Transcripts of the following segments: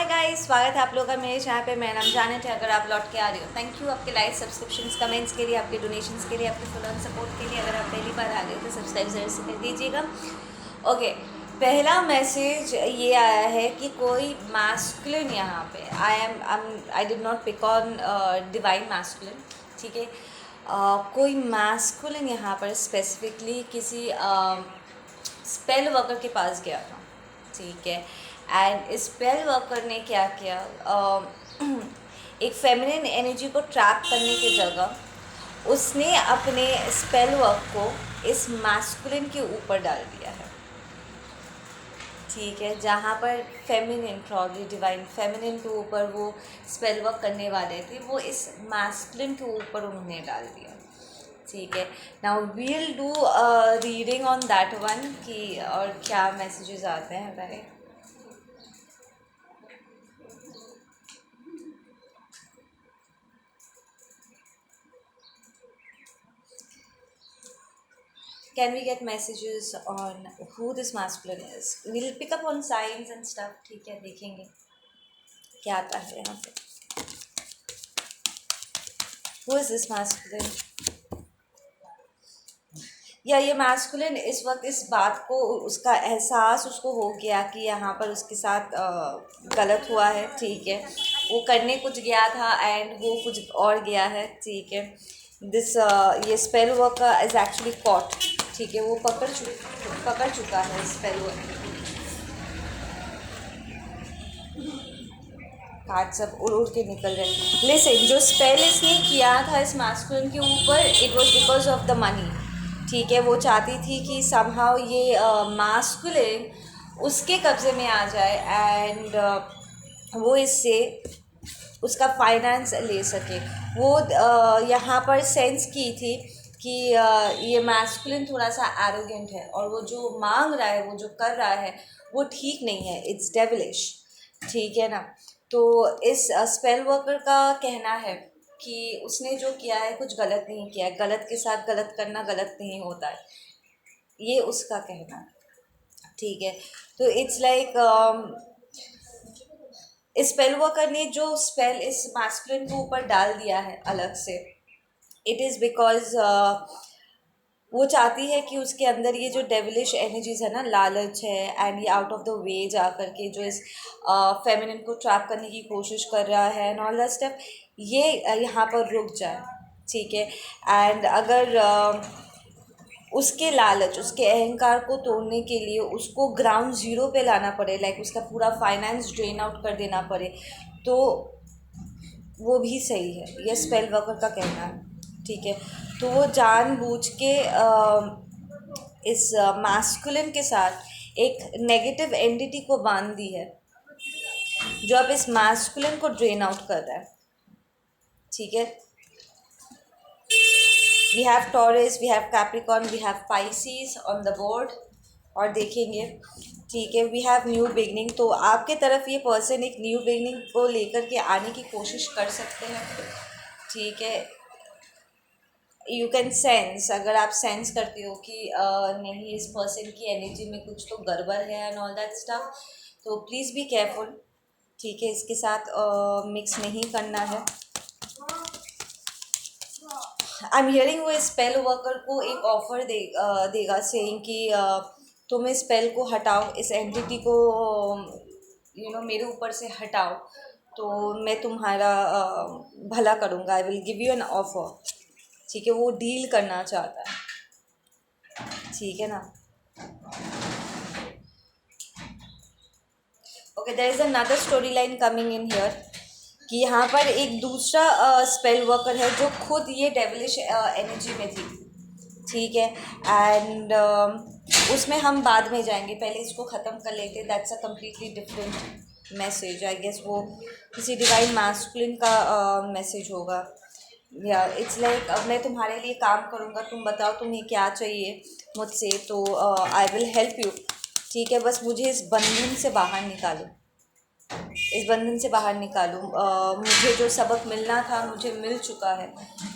Hi guys, स्वागत है आप लोगों का मेरे चैनल पे। मेरा नाम जानत है। अगर आप लौट के आ रहे हो, थैंक यू आपके लाइक, सब्सक्रिप्शंस, कमेंट्स के लिए, आपके डोनेशंस के लिए, आपके फुल ऑन सपोर्ट के लिए। अगर आप पहली बार आ रहे हो तो सब्सक्राइब ज़रूर से कर दीजिएगा। ओके, पहला मैसेज ये आया है कि कोई मैस्कुलिन यहाँ पे I did not pick on divine masculine, ठीक है। कोई मैस्कुलिन यहाँ पर स्पेसिफिकली किसी स्पेल वर्कर के पास गया था, ठीक है। एंड स्पेल वर्कर ने क्या किया, एक फेमिनिन एनर्जी को ट्रैप करने की जगह उसने अपने स्पेल वर्क को इस मैस्कुलिन के ऊपर डाल दिया है, ठीक है। जहाँ पर फेमिनिन, प्रॉब्ली डिवाइन फेमिनिन के ऊपर वो स्पेल वर्क करने वाले थे, वो इस मैस्कुलिन के ऊपर उन्होंने डाल दिया, ठीक है। Now we'll do reading on that one कि और क्या मैसेजेस आते हैं हमारे। Can we get messages on who this masculine is? We'll pick up on signs and stuff, ठीक है, देखेंगे क्या आता है यहाँ पे। Who is this masculine? या ये मैस्कुलिन इस वक्त इस बात को, उसका एहसास उसको हो गया कि यहाँ पर उसके साथ गलत हुआ है, ठीक है। वो करने कुछ गया था एंड वो कुछ और गया है, ठीक है। दिस ये स्पेल वर्क का इज़ एक्चुअली कॉट, ठीक है। वो पकड़ चुका है स्पेल वर्क। कार्ड सब उड़ उड़ के निकल रहे हैं। लिसन, जो स्पेल इसने किया था इस मैस्कुलिन के ऊपर, it was because of the money, ठीक है। वो चाहती थी कि समहाउ ये मैस्कुलिन उसके कब्ज़े में आ जाए एंड वो इससे उसका फाइनेंस ले सके। वो यहाँ पर सेंस की थी कि ये मैस्कुलिन थोड़ा सा एरोगेंट है और वो जो मांग रहा है, वो जो कर रहा है, वो ठीक नहीं है, इट्स डेविलिश, ठीक है ना। तो इस स्पेल वर्कर का कहना है कि उसने जो किया है कुछ गलत नहीं किया है, गलत के साथ गलत करना गलत नहीं होता है, ये उसका कहना है, ठीक है। तो इट्स लाइक इस स्पेल वर्कर ने जो स्पेल इस मैस्कुलिन के ऊपर डाल दिया है अलग से, इट इज़ बिकॉज वो चाहती है कि उसके अंदर ये जो डेविलिश एनर्जीज है ना, लालच है एंड ये आउट ऑफ द वे जा कर के जो इस फेमिनिन को ट्रैप करने की कोशिश कर रहा है एंड ऑल दैट स्टफ, ये यहाँ पर रुक जाए, ठीक है। एंड अगर उसके लालच, उसके अहंकार को तोड़ने के लिए उसको ग्राउंड ज़ीरो पे लाना पड़े, लाइक उसका पूरा फाइनेंस ड्रेन आउट कर देना पड़े, तो वो भी सही है, ये स्पेल वर्कर का कहना है, ठीक है। तो वो जानबूझ के इस मैस्कुलिन के साथ एक नेगेटिव एंटिटी को बांध दी है जो अब इस मैस्कुलिन को ड्रेन आउट कर रहा है, ठीक है। We have Taurus, we have Capricorn, we have Pisces on the board, और देखेंगे, ठीक है। वी हैव न्यू बिगनिंग, तो आपके तरफ ये पर्सन एक न्यू बिगनिंग को लेकर के आने की कोशिश कर सकते हैं, ठीक है। यू कैन सेंस, अगर आप सेंस करते हो कि नहीं इस पर्सन की एनर्जी में कुछ तो गड़बड़ है एंड ऑल दैट स्टफ, तो प्लीज़ बी केयरफुल, ठीक है। इसके साथ मिक्स नहीं करना है। आई एम हियरिंग वो स्पेल वर्कर को एक ऑफर देगा सेइंग कि तुम इस स्पेल को हटाओ, इस एंटिटी को मेरे ऊपर से हटाओ, तो मैं तुम्हारा भला करूँगा, I will give you an offer, ठीक है। वो डील करना चाहता है, ठीक है ना। Okay, there is another story line coming in here कि यहाँ पर एक दूसरा स्पेल वर्कर है जो खुद ये डेविलिश एनर्जी में थी, ठीक है। एंड उसमें हम बाद में जाएंगे, पहले इसको ख़त्म कर लेते। That's a completely different message, I guess वो किसी डिवाइन मैस्कुलिन का मैसेज होगा। या इट्स लाइक अब मैं तुम्हारे लिए काम करूँगा, तुम बताओ तुम्हें क्या चाहिए मुझसे, तो आई विल हेल्प यू, ठीक है। बस मुझे इस बंधन से बाहर निकालो, इस बंधन से बाहर निकालूँ। मुझे जो सबक मिलना था मुझे मिल चुका है,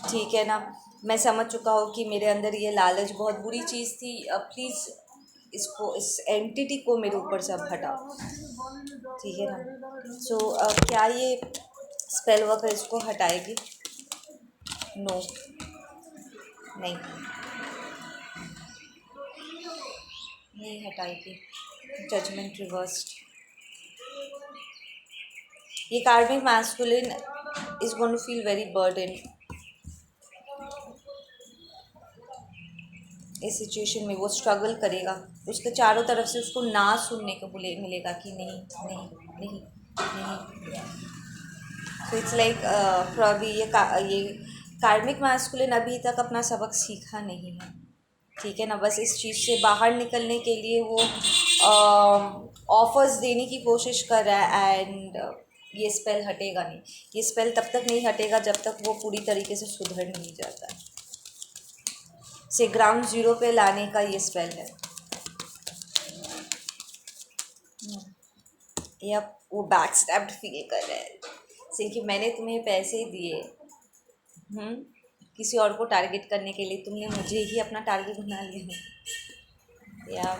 ठीक है ना। मैं समझ चुका हूँ कि मेरे अंदर ये लालच बहुत बुरी चीज़ थी, प्लीज़ इसको, इस एंटिटी को मेरे ऊपर से अब हटाओ, ठीक है ना। सो क्या ये स्पेल वर्कर इसको हटाएगी? नो, नहीं, नहीं हटाएगी। Judgement reversed. ये karmic masculine is going to feel very burden इस सिचुएशन में। वो स्ट्रगल करेगा, उसके चारों तरफ से उसको ना सुनने को मिलेगा कि नहीं नहीं नहीं नहीं। सो इट्स लाइक प्रॉब्ली ये कार्मिक मैस्कुलिन अभी तक अपना सबक सीखा नहीं है, ठीक है ना। बस इस चीज़ से बाहर निकलने के लिए वो ऑफर्स देने की कोशिश कर रहा है, एंड ये स्पेल हटेगा नहीं। ये स्पेल तब तक नहीं हटेगा जब तक वो पूरी तरीके से सुधर नहीं जाता है। से ग्राउंड ज़ीरो पे लाने का ये स्पेल है। या वो बैक स्टैप्ड फील कर रहा है, से कि मैंने तुम्हें पैसे दिए किसी और को टारगेट करने के लिए, तुमने मुझे ही अपना टारगेट बना लिया। या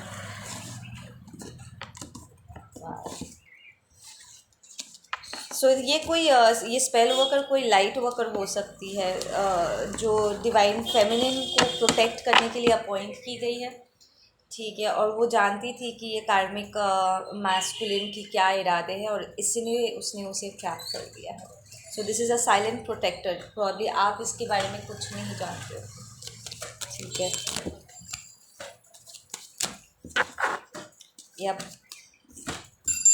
सो ये कोई ये स्पेल वर्कर कोई लाइट वर्कर हो सकती है, जो डिवाइन फेमिनिन को प्रोटेक्ट करने के लिए अपॉइंट की गई है, ठीक है। और वो जानती थी कि ये कार्मिक मैस्कुलिन की क्या इरादे हैं, और इसलिए उसने उसे ट्रैप कर दिया है। So this is a silent protector. Probably आप इसके बारे में कुछ नहीं जानते हो, ठीक है। या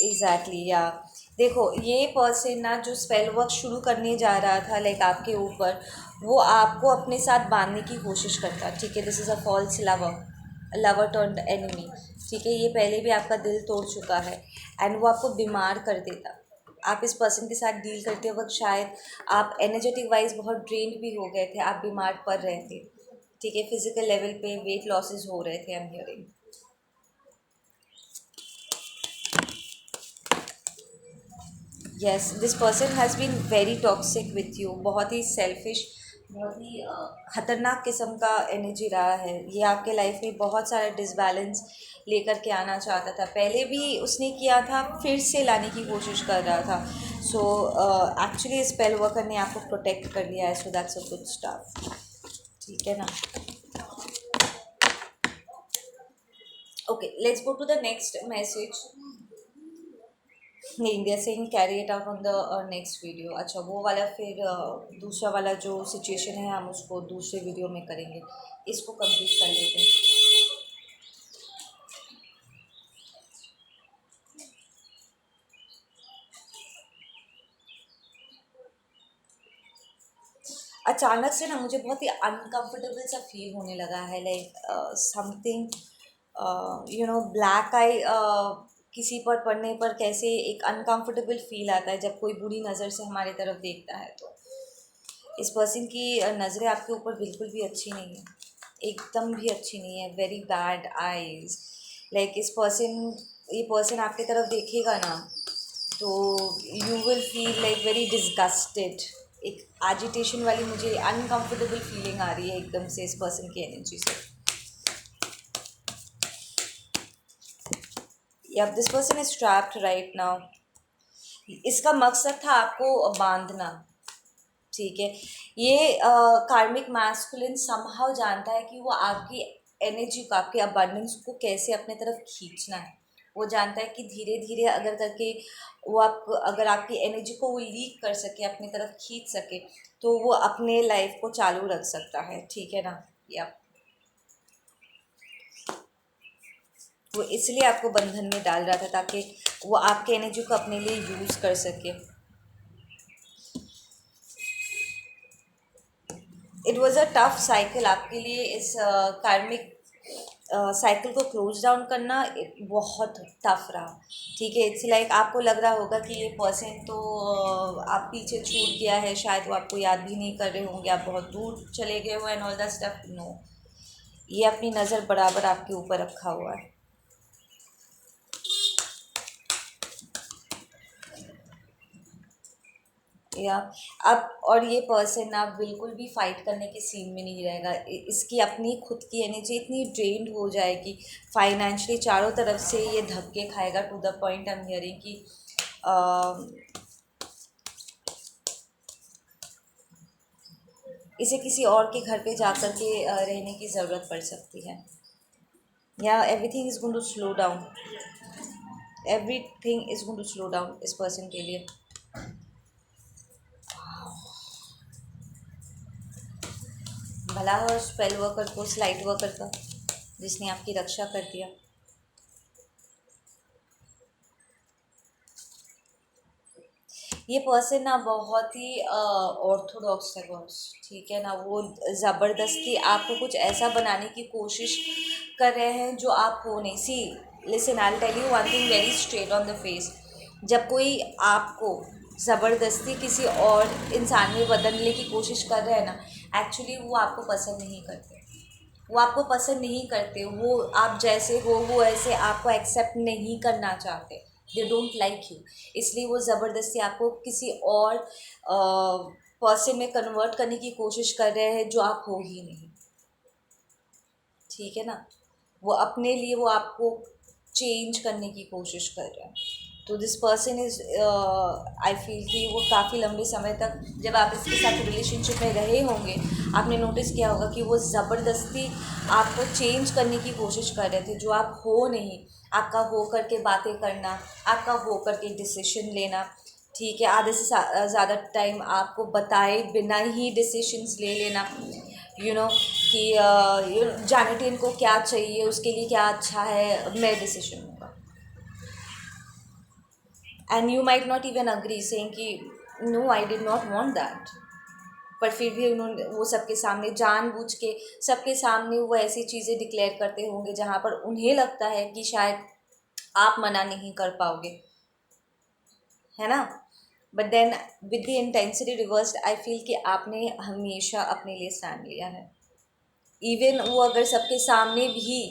एग्जैक्टली, या देखो ये पर्सन ना जो स्पेल वर्क शुरू करने जा रहा था लाइक आपके ऊपर, वो आपको अपने साथ बांधने की कोशिश करता, ठीक है। This is a false lover, lover turned enemy, ठीक है। ये पहले भी आपका दिल तोड़ चुका है, एंड वो आपको बीमार कर देता। आप इस पर्सन के साथ डील करते वक्त शायद आप एनर्जेटिक वाइज बहुत ड्रेन्ड भी हो गए थे, आप बीमार पड़ रहे थे, ठीक है। फिजिकल लेवल पे वेट लॉसेस हो रहे थे, I am hearing. Yes, this person has been very toxic with you. बहुत ही सेल्फिश, बहुत ही ख़तरनाक किस्म का एनर्जी रहा है। ये आपके लाइफ में बहुत सारा डिसबैलेंस लेकर के आना चाहता था, पहले भी उसने किया था, फिर से लाने की कोशिश कर रहा था। सो एक्चुअली स्पेल वर्कर ने आपको प्रोटेक्ट कर लिया है, so that's a good stuff, ठीक है ना। Okay, let's go to the next message. नहीं, they are saying carry it out on the next video. अच्छा, वो वाला फिर दूसरा वाला जो सिचुएशन है हम उसको दूसरे वीडियो में करेंगे। इसको कंप्लीट कर लेते हैं। अचानक से ना मुझे बहुत ही अनकंफर्टेबल सा फील होने लगा है, लाइक समथिंग ब्लैक आई किसी पर पड़ने पर कैसे एक अनकंफर्टेबल फील आता है जब कोई बुरी नज़र से हमारे तरफ देखता है। तो इस पर्सन की नज़रें आपके ऊपर बिल्कुल भी अच्छी नहीं है, एकदम भी अच्छी नहीं है। वेरी बैड आइज़, लाइक ये पर्सन आपके तरफ देखेगा ना तो you will feel like very disgusted. एक एजिटेशन वाली मुझे अनकंफर्टेबल फीलिंग आ रही है एकदम से इस पर्सन की एनर्जी से। या this person is trapped right now. इसका मकसद था आपको बांधना, ठीक है। ये कार्मिक मैस्कुलिन समहाउ जानता है कि वो आपकी एनर्जी को, आपके अबंडेंस को कैसे अपने तरफ खींचना है। वो जानता है कि धीरे धीरे अगर करके वो अगर आपकी एनर्जी को वो लीक कर सके, अपनी तरफ खींच सके, तो वो अपने लाइफ को चालू रख सकता है, ठीक है ना। या वो इसलिए आपको बंधन में डाल रहा था ताकि वो आपके एनर्जी को अपने लिए यूज़ कर सके। It was a tough cycle आपके लिए। इस कार्मिक साइकिल को क्लोज डाउन करना बहुत टफ रहा, ठीक है। इट्स लाइक आपको लग रहा होगा कि ये पर्सन तो आप पीछे छूट गया है, शायद वो आपको याद भी नहीं कर रहे होंगे, आप बहुत दूर चले गए हो and all that stuff. No, ये अपनी नज़र बराबर आपके ऊपर रखा हुआ है। या अब और ये पर्सन ना बिल्कुल भी फाइट करने के सीन में नहीं रहेगा। इसकी अपनी खुद की एनर्जी इतनी ड्रेन्ड हो जाएगी, फाइनेंशियली चारों तरफ से ये धक्के खाएगा, to the point I am hearing कि इसे किसी और के घर पे जा कर के रहने की ज़रूरत पड़ सकती है। या everything is going to slow down, everything is going to slow down इस पर्सन के लिए। भला हो स्पेल वर्कर को, स्लाइट वर्कर का, जिसने आपकी रक्षा कर दिया। ये पर्सन ना बहुत ही ऑर्थोडॉक्स है बॉस, ठीक है ना। वो ज़बरदस्ती आपको कुछ ऐसा बनाने की कोशिश कर रहे हैं जो आप हो नहीं। See listen, I will tell you one thing very straight on the face. जब कोई आपको ज़बरदस्ती किसी और इंसान में बदलने की कोशिश कर रहा है ना, एक्चुअली वो आपको पसंद नहीं करते। वो आपको पसंद नहीं करते, वो आप जैसे हो वो ऐसे आपको एक्सेप्ट नहीं करना चाहते। They don't like you. इसलिए वो ज़बरदस्ती आपको किसी और पर्सन में कन्वर्ट करने की कोशिश कर रहे हैं जो आप हो ही नहीं, ठीक है ना। वो अपने लिए वो आपको चेंज करने की कोशिश कर रहे हैं। तो this person is I feel कि वो काफ़ी लंबे समय तक जब आप इसके साथ रिलेशनशिप में रहे होंगे, आपने नोटिस किया होगा कि वो ज़बरदस्ती आपको चेंज करने की कोशिश कर रहे थे जो आप हो नहीं। आपका हो करके बातें करना, आपका हो करके डिसीजन लेना, ठीक है। आधे से ज़्यादा टाइम आपको बताए बिना ही डिसीशंस ले लेना, कि जाने टीन को क्या चाहिए, उसके लिए क्या अच्छा है, मैं डिसीजन लूँगा। And you might not even agree saying कि no I did not want that, पर फिर भी उन्होंने वो सबके सामने जानबूझ के सबके सामने वो ऐसी चीज़ें डिक्लेयर करते होंगे जहाँ पर उन्हें लगता है कि शायद आप मना नहीं कर पाओगे, है ना। But then with the intensity reversed, I feel कि आपने हमेशा अपने लिए स्टैंड लिया है। इवन वो अगर सबके सामने भी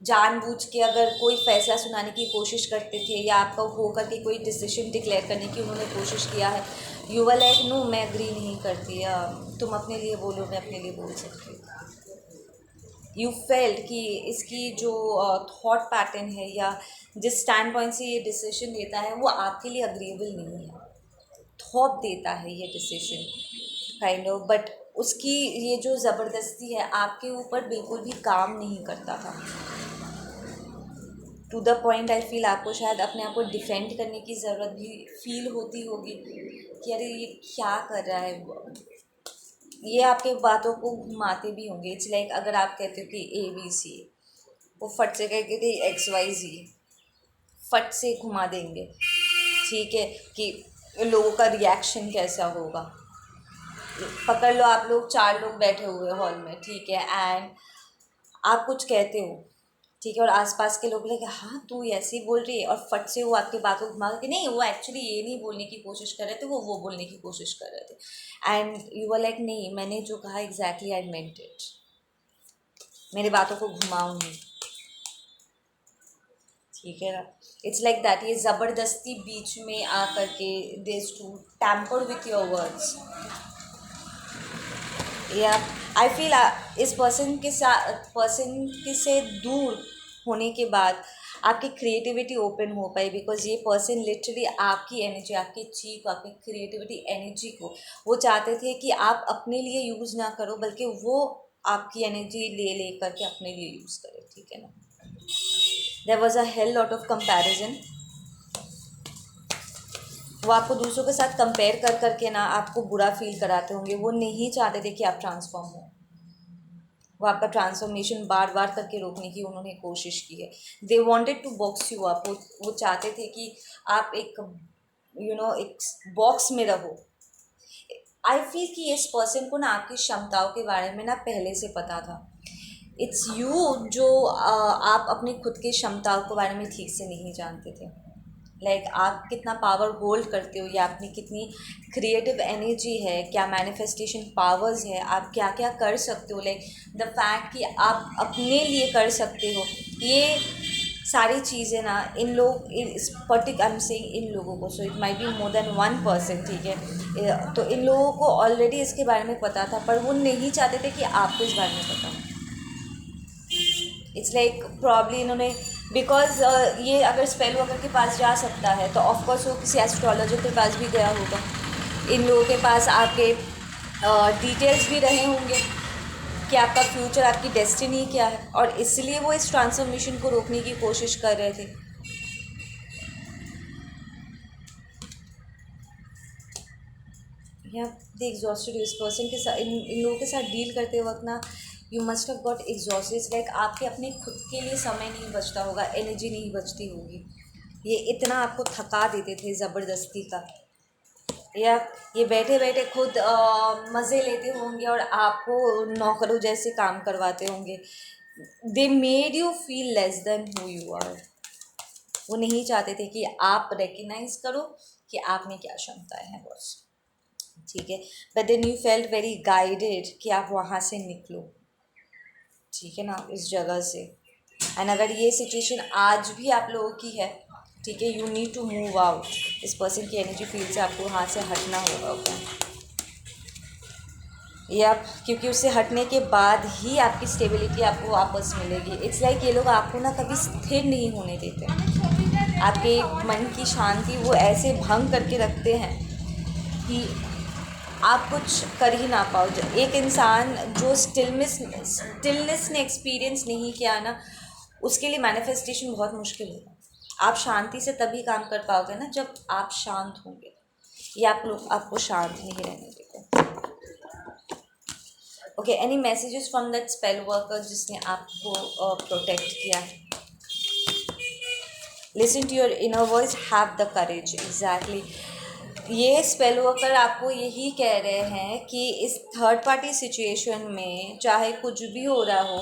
जानबूझ के अगर कोई फैसला सुनाने की कोशिश करते थे या आपका हो करके कोई डिसीजन डिक्लेयर करने की उन्होंने कोशिश किया है, यू वर लाइक नो मैं एग्री नहीं करती, या तुम अपने लिए बोलो, मैं अपने लिए बोल सकती हूँ। यू फेल्ट कि इसकी जो थॉट पैटर्न है या जिस स्टैंड पॉइंट से ये डिसीजन लेता है वो आपके लिए अग्रीएबल नहीं है। थोप देता है ये डिसीजन काइंड ऑफ, बट उसकी ये जो ज़बरदस्ती है आपके ऊपर बिल्कुल भी काम नहीं करता था। To the point I feel आपको शायद अपने आप को डिफेंड करने की ज़रूरत भी फील होती होगी कि अरे ये क्या कर रहा है। ये आपके बातों को घुमाते भी होंगे। इट्स लाइक अगर आप कहते हो कि ABC, वो फट से कह के XYZ, फट से घुमा देंगे, ठीक है, कि लोगों का रिएक्शन कैसा होगा। पकड़ लो आप लोग 4 लोग बैठे हुए हॉल में, ठीक है, एंड आप कुछ कहते हो, ठीक है, और आसपास के लोग लगे हाँ तू ऐसे ही बोल रही है, और फट से वो आपकी बात को घुमा के नहीं वो एक्चुअली ये नहीं बोलने की कोशिश कर रहे थे, वो बोलने की कोशिश कर रहे थे। एंड यू वर लाइक नहीं, मैंने जो कहा एग्जैक्टली आई मेंट इट, मेरी बातों को घुमाऊँ नहीं, ठीक है ना। इट्स लाइक दैट, ये ज़बरदस्ती बीच में आ करके this to tamper with your words. या आई फील इस पर्सन के से दूर होने के बाद आपकी क्रिएटिविटी ओपन हो पाई, बिकॉज ये पर्सन लिटरली आपकी एनर्जी, आपकी चीख, आपकी क्रिएटिविटी एनर्जी को वो चाहते थे कि आप अपने लिए यूज़ ना करो, बल्कि वो आपकी एनर्जी ले करके अपने लिए यूज़ करें, ठीक है ना। There was a hell lot of comparison. वो आपको दूसरों के साथ कंपेयर कर करके ना आपको बुरा फील कराते होंगे। वो नहीं चाहते थे कि आप ट्रांसफॉर्म हो। वो आपका ट्रांसफॉर्मेशन बार बार करके रोकने की उन्होंने कोशिश की है। They wanted to box you up. वो चाहते थे कि आप एक एक बॉक्स में रहो। आई फील कि इस पर्सन को ना आपकी क्षमताओं के बारे में ना पहले से पता था। इट्स यू जो आप अपनी खुद की क्षमताओं के बारे में ठीक से नहीं जानते थे। लाइक आप कितना पावर होल्ड करते हो, या अपनी कितनी क्रिएटिव एनर्जी है, क्या मैनिफेस्टेशन पावर्स है, आप क्या क्या कर सकते हो। लाइक द फैक्ट कि आप अपने लिए कर सकते हो, ये सारी चीज़ें ना इन लोग इस पर्टिक आई एम सेइंग इन लोगों को, so it might be more than one person, ठीक है। तो इन लोगों को ऑलरेडी इसके बारे में पता था, पर वो नहीं चाहते थे कि आपको इस बारे में पता हो। इट्स लाइक प्रॉब्ली इन्होंने बिकॉज ये अगर स्पेल वर्कर के पास जा सकता है तो ऑफकोर्स वो किसी एस्ट्रोलॉजर के पास भी गया होगा। इन लोगों के पास आपके डिटेल्स भी रहे होंगे कि आपका फ्यूचर, आपकी डेस्टिनी क्या है, और इसलिए वो इस ट्रांसफॉर्मेशन को रोकने की कोशिश कर रहे थे। या द एग्जॉस्टेड इस पर्सन के साथ, इन लोगों के साथ डील करते वक्त ना you must have got exhausted, like आपके अपने खुद के लिए समय नहीं बचता होगा, एनर्जी नहीं बचती होगी। ये इतना आपको थका देते थे ज़बरदस्ती का, या ये बैठे बैठे खुद मज़े लेते होंगे और आपको नौकरों जैसे काम करवाते होंगे। They made you feel less than who you are. वो नहीं चाहते थे कि आप रिकग्नाइज करो कि आप में क्या क्षमताएं हैं बॉस, ठीक है। But then you felt very guided कि आप वहाँ से निकलो, ठीक है ना, इस जगह से। एंड अगर ये सिचुएशन आज भी आप लोगों की है, ठीक है, you need to move out. इस पर्सन की एनर्जी फील्ड से आपको वहाँ से हटना होगा, या क्योंकि उससे हटने के बाद ही आपकी स्टेबिलिटी आपको वापस मिलेगी। इट्स लाइक ये लोग आपको ना कभी स्थिर नहीं होने देते, आपके मन की शांति वो ऐसे भंग करके रखते हैं कि आप कुछ कर ही ना पाओ। एक इंसान जो स्टिलनेस ने एक्सपीरियंस नहीं किया ना, उसके लिए मैनिफेस्टेशन बहुत मुश्किल है। आप शांति से तभी काम कर पाओगे ना जब आप शांत होंगे, या आप लोग आपको शांत नहीं रहने देते। Okay, any messages from that spell worker जिसने आपको प्रोटेक्ट किया है? Listen to your inner voice, have the courage. Exactly, ये स्पेल वर्कर आपको यही कह रहे हैं कि इस थर्ड पार्टी सिचुएशन में चाहे कुछ भी हो रहा हो,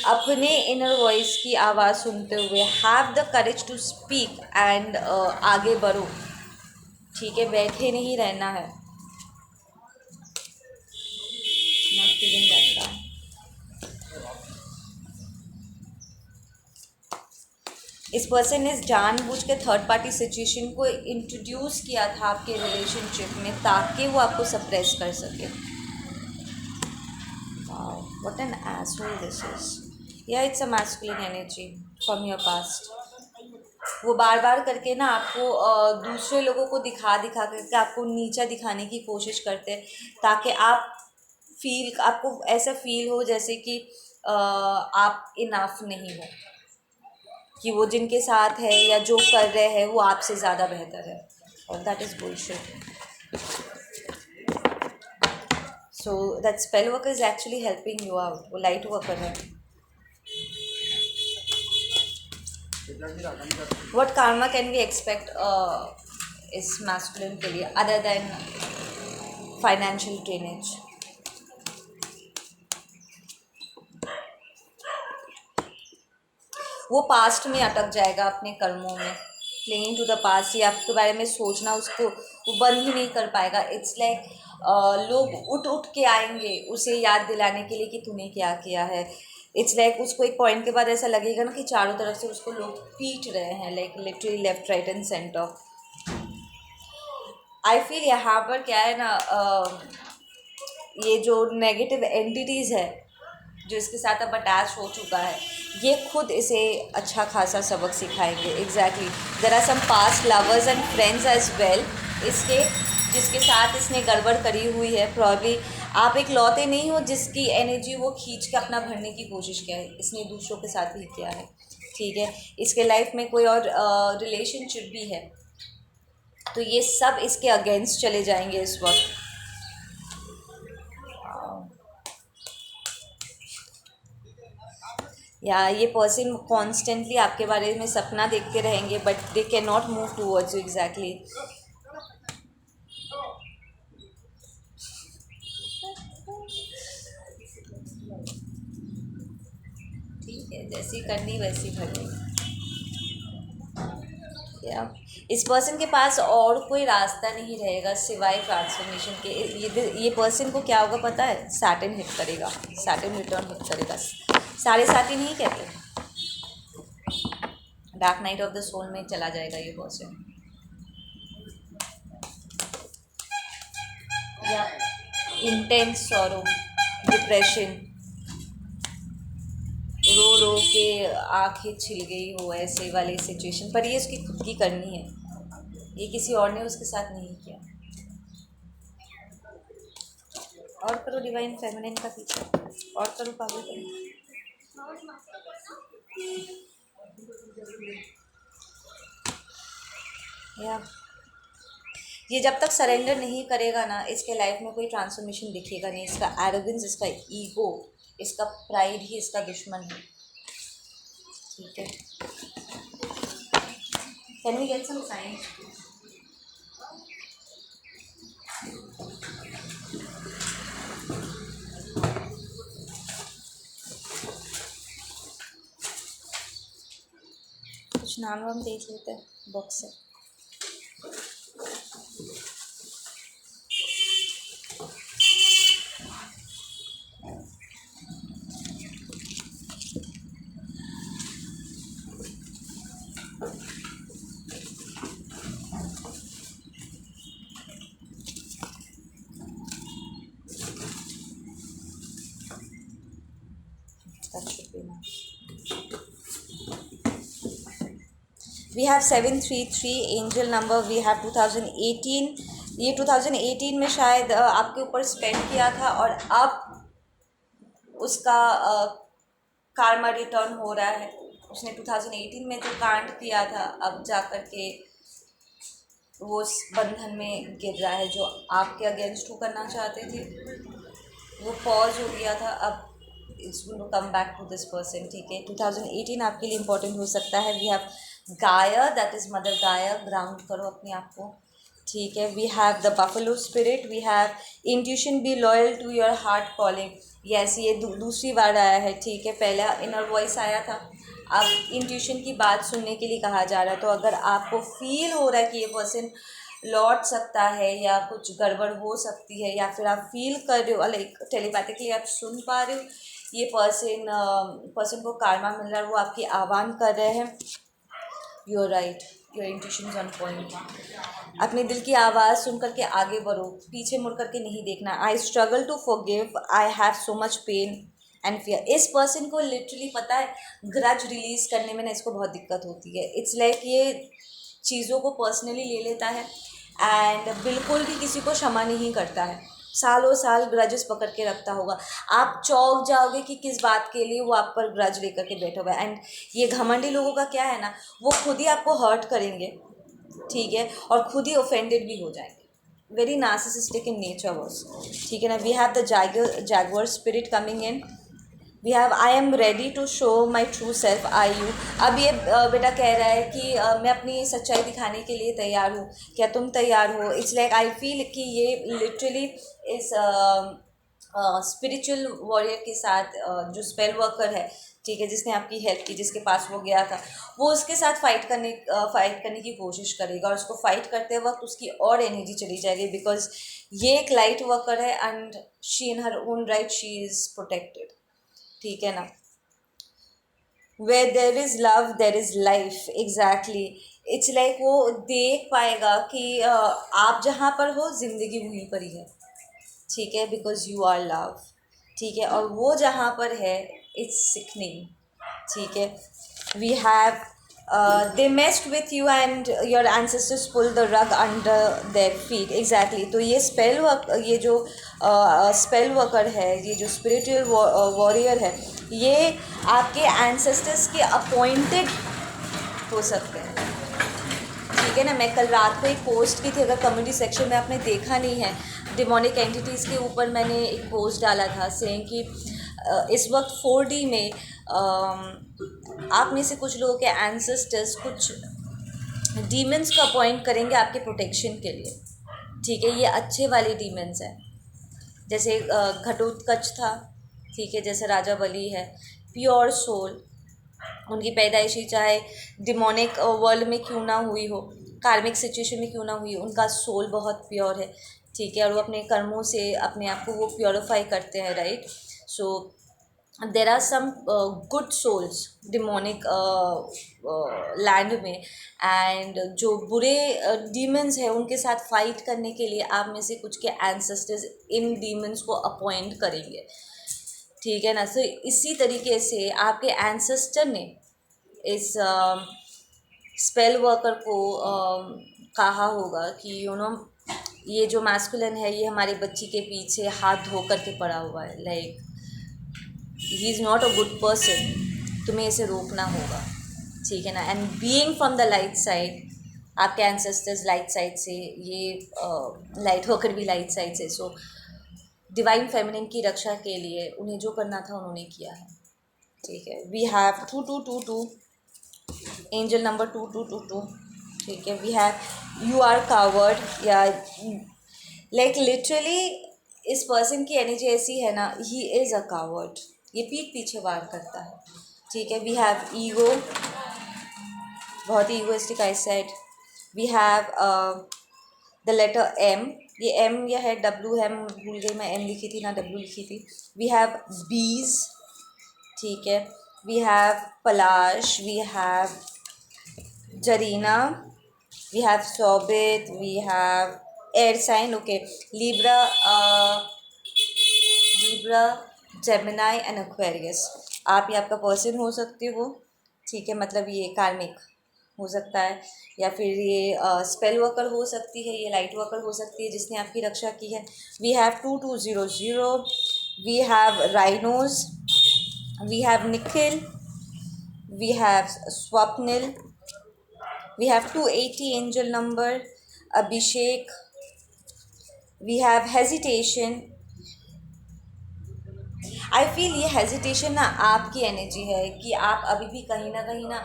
अपने इनर वॉइस की आवाज़ सुनते हुए have the courage to speak and आगे बढ़ो, ठीक है, बैठे नहीं रहना है। Not feeling that down. इस पर्सन ने जानबूझ के थर्ड पार्टी सिचुएशन को इंट्रोड्यूस किया था आपके रिलेशनशिप में ताकि वो आपको सप्रेस कर सके। What an asshole this is. या it's a masculine energy from your past. वो बार बार करके ना आपको दूसरे लोगों को दिखा करके आपको नीचा दिखाने की कोशिश करते हैं ताकि आपको ऐसा फील हो जैसे कि आप इनफ नहीं हो, कि वो जिनके साथ है या जो कर रहे हैं वो आपसे ज़्यादा बेहतर है, और that is bullshit. So that spell worker is actually helping you out. वो लाइट वर्कर है। What karma can we expect इस मैस्कुलिन के लिए अदर देन फाइनेंशियल ड्रेनेज? वो पास्ट में अटक जाएगा अपने कर्मों में, क्लिंगिंग टू द पास्ट, या आपके बारे में सोचना उसको वो बंद ही नहीं कर पाएगा। इट्स लाइक लोग उठ उठ के आएंगे उसे याद दिलाने के लिए कि तूने क्या किया है। इट्स लाइक उसको एक पॉइंट के बाद ऐसा लगेगा ना कि चारों तरफ से उसको लोग पीट रहे हैं, like literally left right and centre. I feel यहाँ पर क्या है ना, ये जो नेगेटिव एंटिटीज़ है जो इसके साथ अब अटैच हो चुका है, ये खुद इसे अच्छा खासा सबक सिखाएंगे। Exactly, there are some past lovers and friends as well इसके, जिसके साथ इसने गड़बड़ करी हुई है। प्रॉब्ली आप एक लौते नहीं हो जिसकी एनर्जी वो खींच के अपना भरने की कोशिश किया है, इसने दूसरों के साथ भी किया है, ठीक है। इसके लाइफ में कोई और रिलेशनशिप भी है, तो ये सब इसके अगेंस्ट चले जाएंगे इस वक्त। या ये पर्सन कॉन्स्टेंटली आपके बारे में सपना देखते रहेंगे but they can not move towards you. Exactly, ठीक है, जैसी करनी वैसी भरनी। या इस पर्सन के पास और कोई रास्ता नहीं रहेगा सिवाय ट्रांसफॉर्मेशन के। ये पर्सन को क्या होगा पता है? सैटर्न हिट करेगा, सैटर्न रिटर्न हिट करेगा। साढ़े साथी नहीं कहते, dark night of the soul में चला जाएगा ये पर्सन, या इंटेंस सॉरो, डिप्रेशन, रो रो के आंखें छिल गई हो, ऐसे वाली सिचुएशन। पर ये उसकी खुद की करनी है, ये किसी और ने उसके साथ नहीं किया। और करो डिवाइन फेमिनिन का पीछे, और करो पागल करो। या ये जब तक सरेंडर नहीं करेगा ना, इसके लाइफ में कोई ट्रांसफॉर्मेशन दिखेगा नहीं। इसका एरोगेंस, इसका ईगो, इसका प्राइड ही इसका दुश्मन है। ठीक है, can we get some sign? कुछ नाम वाम देख लेते हैं बुक से। That should be nice. We have 733 angel number. We have 2018। ये 2018 में शायद आपके ऊपर स्पेंड किया था, और अब उसका कार्मा रिटर्न हो रहा है। उसने 2018 में जो कांड किया था, अब जा कर के वो उस बंधन में गिर रहा है जो आपके अगेंस्ट वो करना चाहते थे। वो पॉज हो गया था, अब it's going to come back to this person. ठीक है, 2018 आपके लिए इम्पोर्टेंट हो सकता है। We have Gaia, that is mother Gaia. Ground करो अपने आप को। ठीक है, we have the buffalo spirit. We have intuition, be loyal to your heart calling. Yes, ये दूसरी बार आया है। ठीक है, पहला इनर वॉइस आया था, अब इंट्यूशन की बात सुनने के लिए कहा जा रहा है। तो अगर आपको फील हो रहा है कि ये पर्सन लौट सकता है या कुछ गड़बड़ हो सकती है, या फिर आप फील कर रहे हो, लाइक टेलीपैथिकली आप सुन पा रहे हो ये पर्सन को कारमा मिल रहा है, वो आपकी आह्वान कर रहे हैं। You are right, your intuition is on point. अपने दिल की आवाज़ सुन करके आगे बढ़ो, पीछे मुड़ करके नहीं देखना। I struggle to forgive, I have so much pain and fear. इस पर्सन को लिटरली पता है, ग्रज रिलीज़ करने में ना इसको बहुत दिक्कत होती है। इट्स लाइक ये चीज़ों को पर्सनली ले लेता है एंड बिल्कुल भी किसी को क्षमा नहीं करता है। सालों साल ग्रजेस पकड़ के रखता होगा। आप चौंक जाओगे कि किस बात के लिए वो आप पर ग्रज लेकर के बैठा हुआ है। एंड ये घमंडी लोगों का क्या है ना, वो खुद ही आपको हर्ट करेंगे, ठीक है, और खुद ही ऑफेंडेड भी हो जाएंगे। Very narcissistic in nature was. ठीक है ना। We have the jaguar spirit coming in. We have I am ready to show my true self, I you. अब ये बेटा कह रहा है कि मैं अपनी सच्चाई दिखाने के लिए तैयार हूँ, क्या तुम तैयार हो? इट्स लाइक आई फील कि ये लिटरली इस स्पिरिचुअल वॉरियर के साथ जो स्पेल वर्कर है, ठीक है, जिसने आपकी हेल्प की, जिसके पास वो गया था, वो उसके साथ फाइट करने की कोशिश करेगा, और उसको फाइट करते वक्त उसकी और एनर्जी चली जाएगी, बिकॉज ये एक लाइट वर्कर है and she in her own right she is protected. ठीक है ना। Where there is love there is life. Exactly, it's like वो देख पाएगा कि आप जहाँ पर हो जिंदगी वहीं पर ही है। ठीक है, बिकॉज यू आर लव। ठीक है, और वो जहाँ पर है इट्स सिकनिंग। ठीक है, we have they messed with you and your ancestors pull the rug under their feet. Exactly, तो ये ये जो स्पेल वर्कर है, ये जो स्पिरिचुअल वॉरियर है, ये आपके एंसेस्टर्स के अपॉइंटेड हो सकते हैं। ठीक है ना। मैं कल रात को एक पोस्ट की थी, अगर कम्युनिटी सेक्शन में आपने देखा नहीं है, डिमोनिक एंटिटीज़ के ऊपर मैंने एक पोस्ट डाला था सेइंग कि इस वक्त 4D में आप में से कुछ लोगों के एंसेस्टर्स कुछ डीमंस का अपॉइंट करेंगे आपके प्रोटेक्शन के लिए। ठीक है, ये अच्छे वाले डीमंस हैं, जैसे घटोत्कच था, ठीक है, जैसे राजा बलि है, प्योर सोल। उनकी पैदाइशी चाहे डिमोनिक वर्ल्ड में क्यों ना हुई हो, कार्मिक सिचुएशन में क्यों ना हुई हो, उनका सोल बहुत प्योर है। ठीक है, और वो अपने कर्मों से अपने आप को वो प्योरीफाई करते हैं, right. So there are some good souls demonic land में, एंड जो बुरे डीमंस हैं उनके साथ फाइट करने के लिए आप में से कुछ के एंसेस्टर्स इन डीमंस को अपॉइंट करेंगे, ठीक है ना। सो इसी तरीके से आपके एंसेस्टर ने इस स्पेल वर्कर को कहा होगा कि ये जो मैस्कुलिन है ये हमारी बच्ची के पीछे हाथ धो करके पड़ा हुआ है, like he is not a good person, तुम्हें इसे रोकना होगा, ठीक है ना। And being from the light side, आपके एंसेस्टर्स लाइट साइड से, ये लाइट होकर भी लाइट साइड से, सो डिवाइन फेमिनिन की रक्षा के लिए उन्हें जो करना था उन्होंने किया है, ठीक है। वी हैव 2222, एंजल नंबर 2222, ठीक है। We have you are coward, या लाइक लिटरली इस पर्सन की एनर्जी ऐसी है ना, ही इज़ अ कावर्ड, ये पीठ पीछे वार करता है, ठीक है। वी हैव ईगो, बहुत ही egoistic I said. We have the letter M, ये एम या है डब्ल्यू है, भूल गई मैं, एम लिखी थी ना डब्ल्यू लिखी थी। वी हैव बीज, ठीक है। We have Palash, we have Zarina, we have Sobit, we have air sign, okay, Libra, Libra, Gemini and Aquarius. आप ये आपका पर्सन हो सकते हो, ठीक है, मतलब ये कार्मिक हो सकता है, या फिर ये स्पेल वर्कर हो सकती है, ये लाइट वर्कर हो सकती है जिसने आपकी रक्षा की है। We have 2200, we have rhinos, we have Nikhil, we have Swapnil, we have 280 angel number, Abhishek, we have hesitation. I feel ये हेजिटेशन ना आपकी एनर्जी है कि आप अभी भी कहीं ना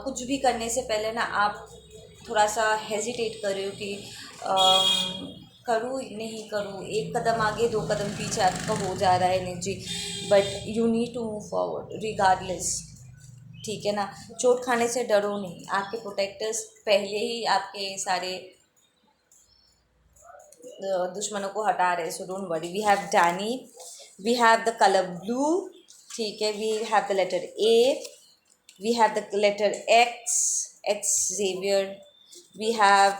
कुछ भी करने से पहले ना आप थोड़ा सा हेजिटेट कर रहे हो कि करूँ नहीं करूँ, एक कदम आगे दो कदम पीछे आपका हो जा रहा है energy, but you need to move forward regardless, ठीक है ना। चोट खाने से डरो नहीं, आपके प्रोटेक्टर्स पहले ही आपके सारे दुश्मनों को हटा रहे, so don't worry. We have Danny, we have the colour blue, ठीक है। We have the letter A, we have the letter X, X Xavier, we have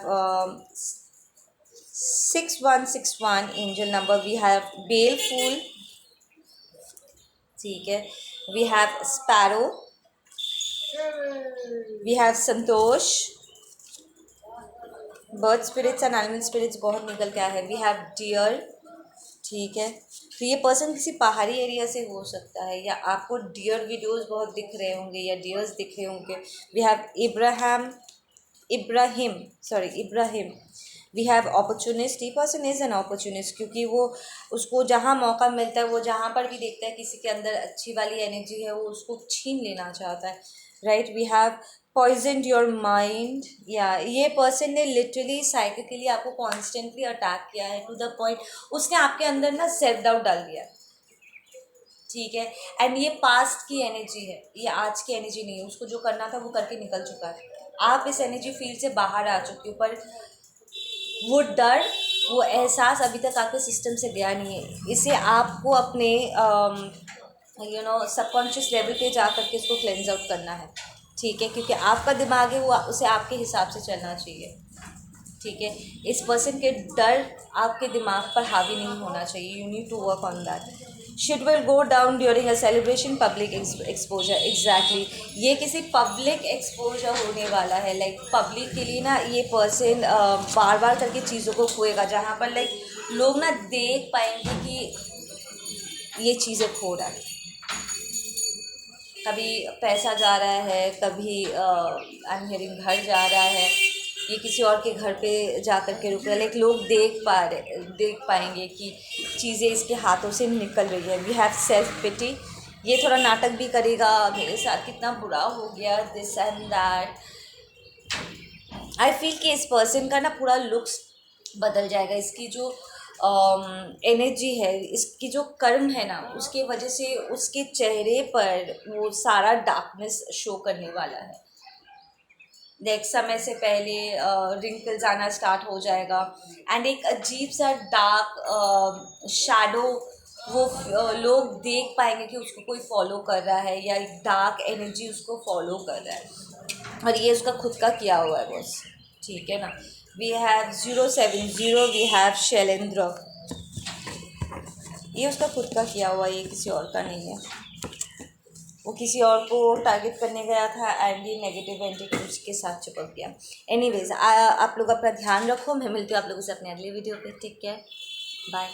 6161 angel number, we have बेल फूल, ठीक है। We have sparrow, we have Santosh, bird spirits and animal spirits बहुत निकल के आया है। वी हैव डियर, ठीक है। तो ये पर्सन किसी पहाड़ी एरिया से हो सकता है, या आपको डियर वीडियोस बहुत दिख रहे होंगे या डियर्स दिख रहे होंगे। We have Ibrahim, we have opportunist, ये पर्सन इज़ एन अपॉर्चुनिस्ट, क्योंकि वो उसको जहाँ मौका मिलता है वो जहाँ पर भी देखता है किसी के अंदर अच्छी वाली एनर्जी है वो उसको छीन लेना चाहता है, right. We have poisoned your mind, या ये पर्सन ने लिटरली साइकिकली आपको कॉन्स्टेंटली अटैक किया है टू द पॉइंट उसने आपके अंदर ना सेल्फ डाउट डाल दिया, ठीक है। एंड ये पास्ट की एनर्जी है, ये आज की एनर्जी नहीं है, उसको जो करना था वो करके निकल चुका है, आप इस एनर्जी फील्ड से बाहर आ चुके हो, पर वो डर, वो एहसास अभी तक आपके सिस्टम से गया नहीं है। इसे आपको अपने सबकॉन्शियस लेवल पे जा करके इसको क्लेंज आउट करना है, ठीक है, क्योंकि आपका दिमाग है वो उसे आपके हिसाब से चलना चाहिए, ठीक है। इस पर्सन के डर आपके दिमाग पर हावी नहीं होना चाहिए, you need to work on that. Shit will go down during a celebration public exposure, exactly, ये किसी पब्लिक एक्सपोजर होने वाला है, लाइक पब्लिक के लिए ना ये पर्सन बार बार करके चीज़ों को खोएगा, जहाँ पर लाइक लोग ना देख पाएंगे कि ये चीज़ें खो रहा है, कभी पैसा जा रहा है, कभी आई एम हियरिंग घर जा रहा है, ये किसी और के घर पे जा कर के रुक रहा है, लाइक लोग देख पाएंगे कि चीज़ें इसके हाथों से निकल रही है। वी हैव सेल्फ पिटी, ये थोड़ा नाटक भी करेगा, मेरे साथ कितना बुरा हो गया, this and that. I feel कि इस पर्सन का ना पूरा लुक्स बदल जाएगा, इसकी जो एनर्जी है, इसकी जो कर्म है ना, उसके वजह से उसके चेहरे पर वो सारा डार्कनेस शो करने वाला है, देख समय से पहले रिंकल्स आना स्टार्ट हो जाएगा, एंड एक अजीब सा डार्क शैडो लोग देख पाएंगे कि उसको कोई फॉलो कर रहा है या एक डार्क एनर्जी उसको फॉलो कर रहा है, और ये उसका खुद का किया हुआ है बस, ठीक है ना। We have 070, we have Shailendra, ये उसका खुद का किया हुआ है, ये किसी और का नहीं है। वो किसी और को टारगेट करने गया था एंड ये नेगेटिव एंटिटी उसके साथ चिपक गया। एनीवेज, आप लोग अपना ध्यान रखो, मैं मिलती हूँ आप लोगों से अपने अगले वीडियो पे। Take care, bye.